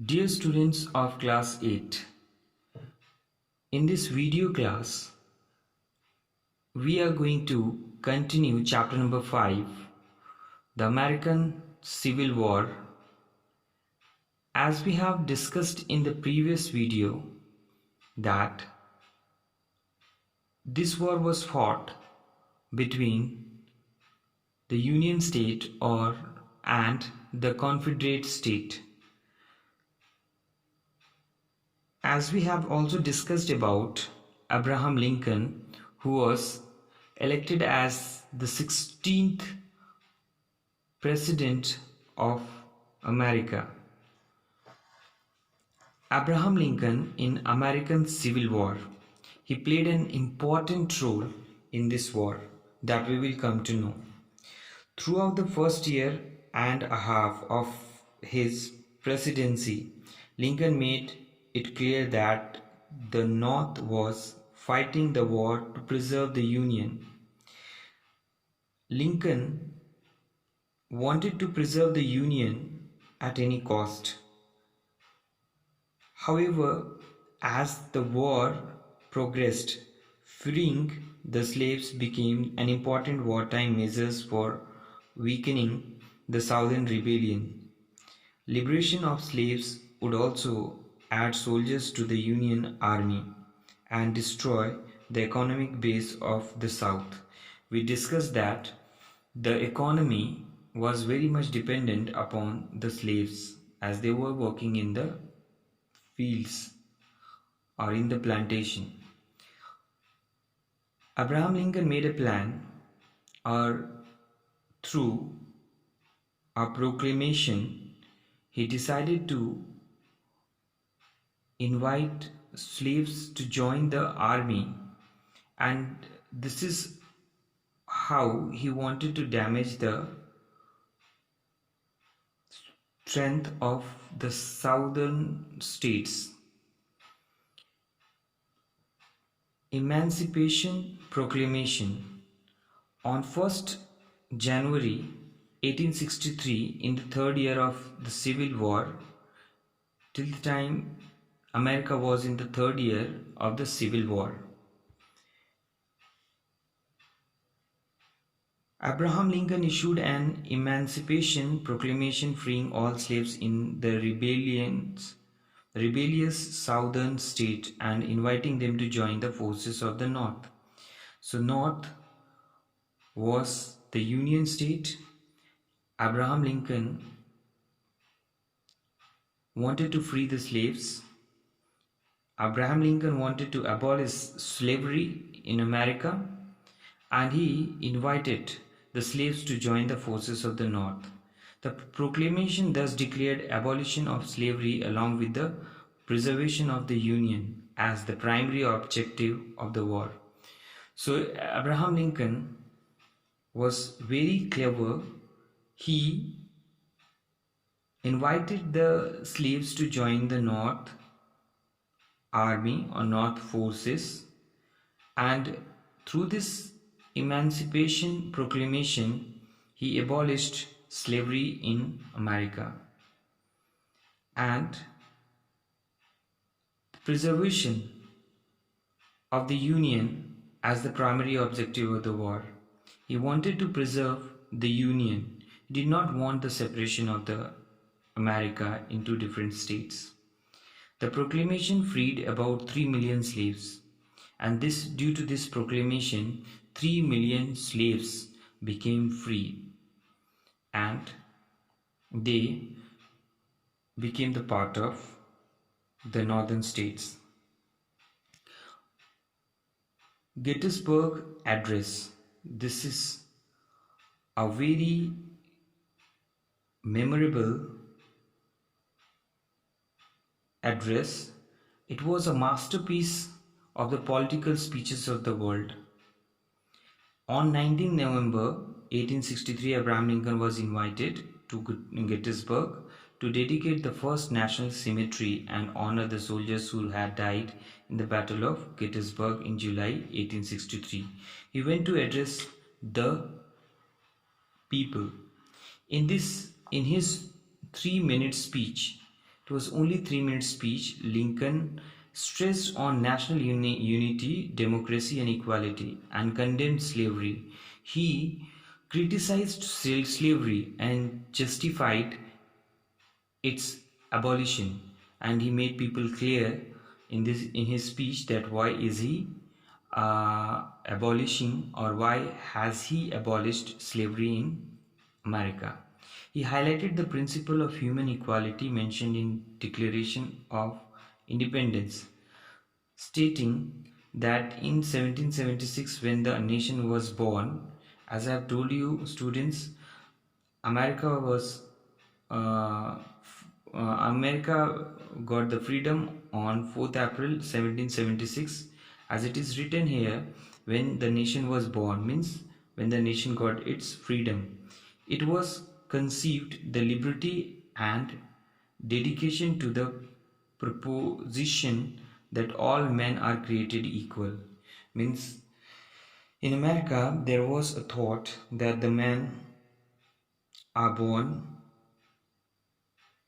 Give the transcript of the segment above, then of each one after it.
Dear students of class 8, in this video class, we are going to continue chapter number 5, the American Civil War. As we have discussed in the previous video that this war was fought between the Union State and the Confederate State. As we have also discussed about Abraham Lincoln, who was elected as the 16th President of America. Abraham Lincoln in American Civil War. He played an important role in this war that we will come to know. Throughout the first year and a half of his presidency, Lincoln made it clear that the North was fighting the war to preserve the Union. Lincoln wanted to preserve the Union at any cost. However, as the war progressed, freeing the slaves became an important wartime measure for weakening the Southern rebellion. Liberation of slaves would also add soldiers to the Union Army and destroy the economic base of the South. We discussed that the economy was very much dependent upon the slaves as they were working in the fields or in the plantation. Abraham Lincoln made a plan, or through a proclamation, he decided to invite slaves to join the army, and this is how he wanted to damage the strength of the southern states. Emancipation Proclamation. On 1st January 1863, in the third year of the Civil War, till the time America was in the third year of the Civil War, Abraham Lincoln issued an Emancipation Proclamation freeing all slaves in the rebellious southern state and inviting them to join the forces of the North. So North was the Union State. Abraham Lincoln wanted to free the slaves. Abraham Lincoln wanted to abolish slavery in America, and he invited the slaves to join the forces of the North. The proclamation thus declared abolition of slavery along with the preservation of the Union as the primary objective of the war. So Abraham Lincoln was very clever. He invited the slaves to join the North Army or North forces, and through this Emancipation Proclamation, he abolished slavery in America and preservation of the Union as the primary objective of the war. He wanted to preserve the Union. He did not want the separation of the America into different states. The proclamation freed about 3 million slaves, and due to this proclamation, 3 million slaves became free and they became the part of the northern states. Gettysburg Address. This is a very memorable address. It was a masterpiece of the political speeches of the world. On 19 November 1863, Abraham Lincoln was invited to Gettysburg to dedicate the first national cemetery and honor the soldiers who had died in the Battle of Gettysburg in July 1863. He went to address the people. In his 3-minute speech, It was only 3 minute speech. Lincoln stressed on national unity, democracy and equality and condemned slavery. He criticized slavery and justified its abolition, and he made people clear in his speech that why is he abolishing, or why has he abolished slavery in America. He highlighted the principle of human equality mentioned in Declaration of Independence, stating that in 1776, when the nation was born, as I have told you students, America was America got the freedom on 4th April 1776, as it is written here, when the nation was born means when the nation got its freedom. It was conceived the liberty and dedication to the proposition that all men are created equal. Means in America there was a thought that the men are born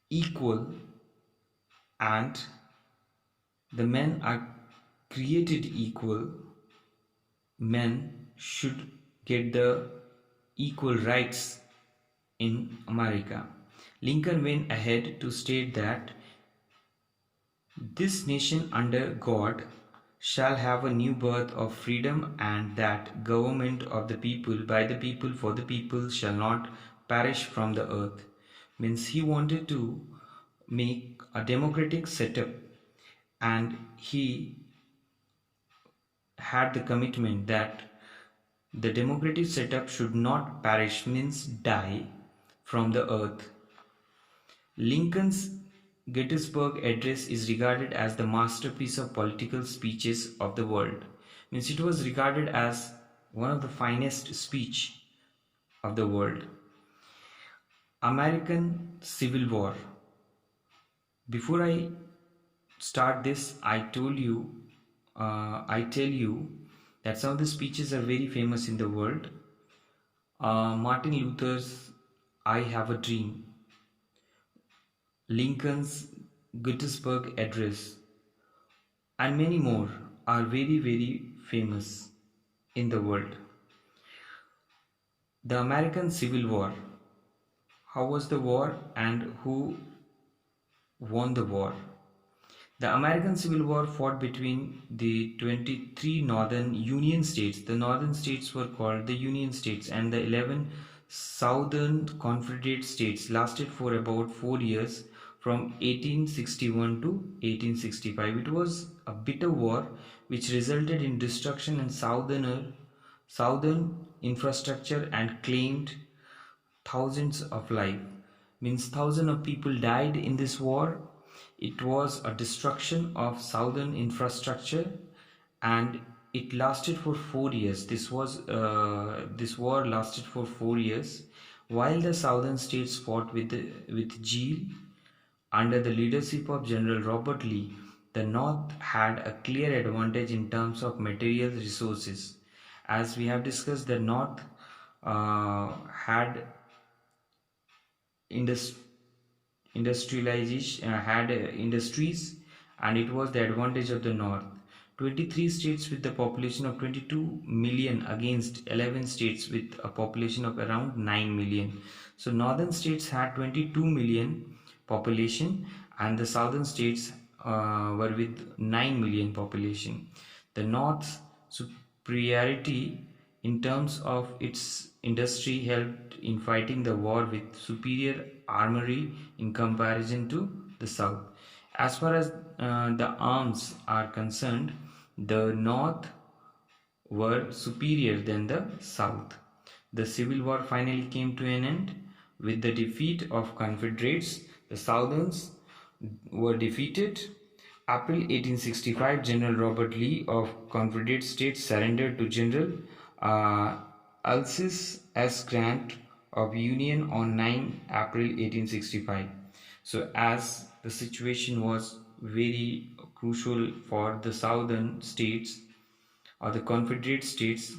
equal and the men are created equal. Men should get the equal rights in America. Lincoln went ahead to state that this nation under God shall have a new birth of freedom, and that government of the people, by the people, for the people, shall not perish from the earth. Means he wanted to make a democratic setup, and he had the commitment that the democratic setup should not perish, means die from the earth. Lincoln's Gettysburg Address is regarded as the masterpiece of political speeches of the world. Means it was regarded as one of the finest speech of the world. American Civil War. Before I start this, I tell you that some of the speeches are very famous in the world. Martin Luther's I Have a Dream, Lincoln's Gettysburg Address, and many more are very, very famous in the world. The American Civil War. How was the war and who won the war? The American Civil War fought between the 23 northern Union states. The northern states were called the Union States, and the 11 southern Confederate states lasted for about 4 years, from 1861 to 1865. It was a bitter war which resulted in destruction in southern infrastructure and claimed thousands of lives. Means thousands of people died in this war. It was a destruction of southern infrastructure, and it lasted for 4 years. This war lasted for 4 years, while the southern states fought with zeal under the leadership of General Robert Lee. The North had a clear advantage in terms of material resources. As we have discussed, the North had industrialization, had industries, and it was the advantage of the North. 23 states with the population of 22 million against 11 states with a population of around 9 million. So northern states had 22 million population, and the southern states were with 9 million population. The North's superiority in terms of its industry helped in fighting the war with superior armory in comparison to the South. As far as the arms are concerned, the North were superior than the South. The Civil War finally came to an end with the defeat of Confederates. The Southerns were defeated. April 1865, General Robert Lee of Confederate States surrendered to General Ulysses S. Grant of Union on 9 April 1865. So as the situation was very crucial for the southern states or the Confederate states,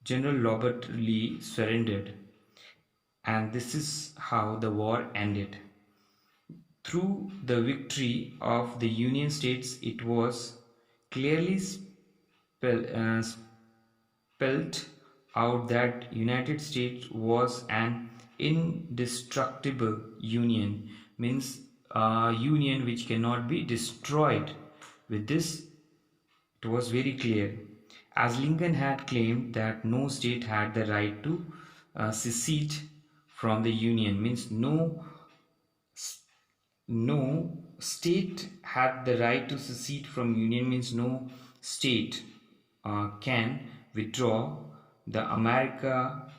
General Robert Lee surrendered, and this is how the war ended. Through the victory of the Union States, it was clearly spelt out that United States was an indestructible union, means a union which cannot be destroyed. With this, it was very clear, as Lincoln had claimed that no state had the right to secede from the Union, means no state had the right to secede from Union, means no state can withdraw the America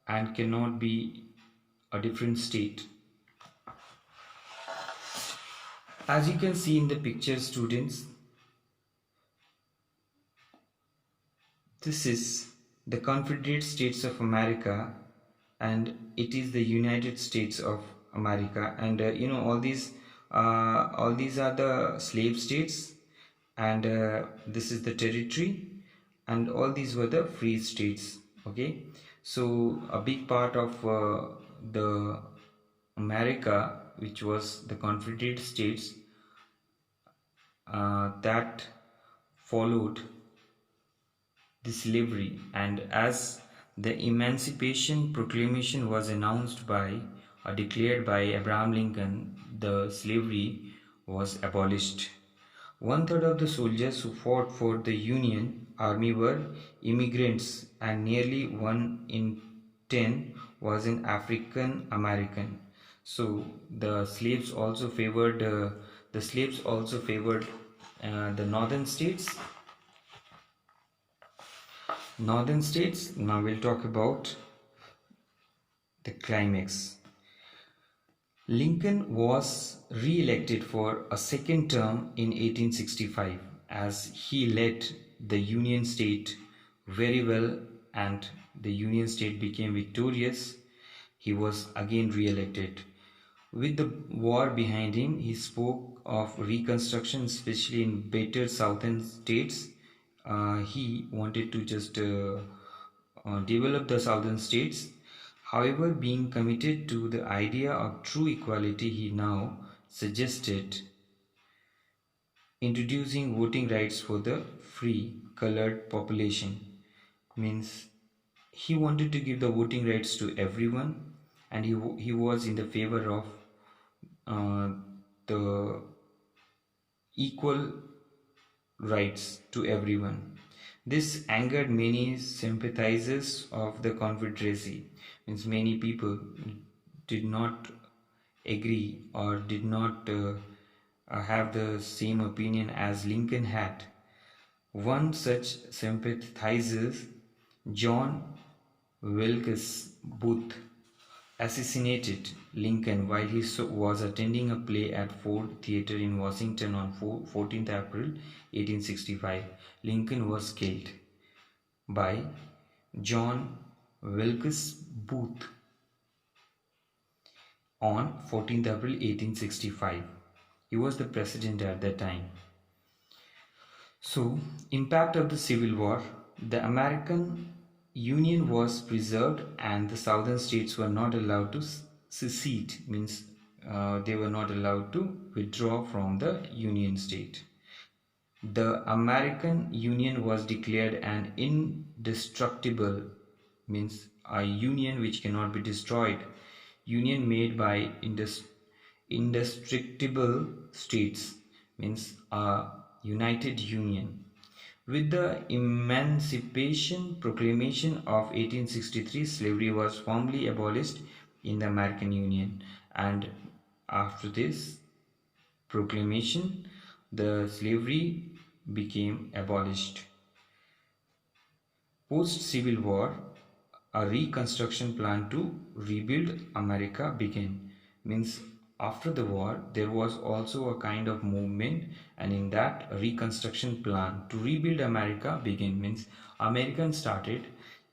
and cannot be a different state. As you can see in the picture, students, this is the Confederate States of America, and it is the United States of America. And all these are the slave states, and this is the territory, and all these were the free states. Okay, so a big part of the America, which was the Confederate States, that followed the slavery, and as the Emancipation Proclamation was announced by or declared by Abraham Lincoln, the slavery was abolished. One third of the soldiers who fought for the Union Army were immigrants, and nearly 1 in 10 was an African American. So the slaves also favored the northern states. Now we'll talk about the climax. Lincoln was re-elected for a second term in 1865, as he led the Union State very well and the Union State became victorious. He was again re-elected. With the war behind him, he spoke of reconstruction, especially in better southern states. He wanted to just develop the southern states. However, being committed to the idea of true equality, he now suggested introducing voting rights for the free colored population. Means he wanted to give the voting rights to everyone, and he was in the favor of the equal rights to everyone. This angered many sympathizers of the Confederacy. Means many people did not agree or did not have the same opinion as Lincoln had. One such sympathizer, John Wilkes Booth, assassinated Lincoln while he was attending a play at Ford Theatre in Washington on 14th April 1865. Lincoln was killed by John Wilkes Booth on 14th April 1865. He was the president at that time. So, impact of the Civil War. The American Union was preserved and the southern states were not allowed to secede, means they were not allowed to withdraw from the Union state. The American Union was declared an indestructible, means a union which cannot be destroyed, union made by indestructible states, means a united union. With the Emancipation Proclamation of 1863, slavery was formally abolished in the American Union, and after this proclamation, the slavery became abolished. Post-Civil War, a reconstruction plan to rebuild America began. Means after the war, there was also a kind of movement, and in that, a reconstruction plan to rebuild America began. Means Americans started,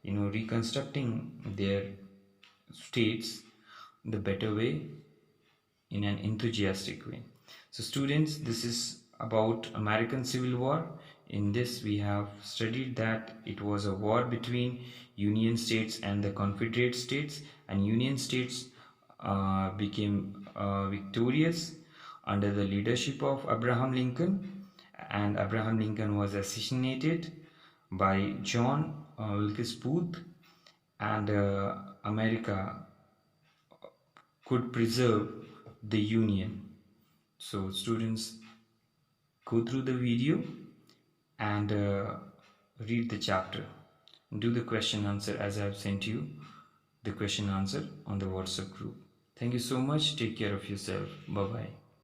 reconstructing their states the better way, in an enthusiastic way. So students, this is about American Civil War. In this we have studied that it was a war between Union States and the Confederate States, and Union States became victorious. under the leadership of Abraham Lincoln, and Abraham Lincoln was assassinated by John Wilkes Booth, and America could preserve the Union. So students, go through the video and read the chapter. Do the question answer as I have sent you the question answer on the WhatsApp group. Thank you so much. Take care of yourself. Bye bye.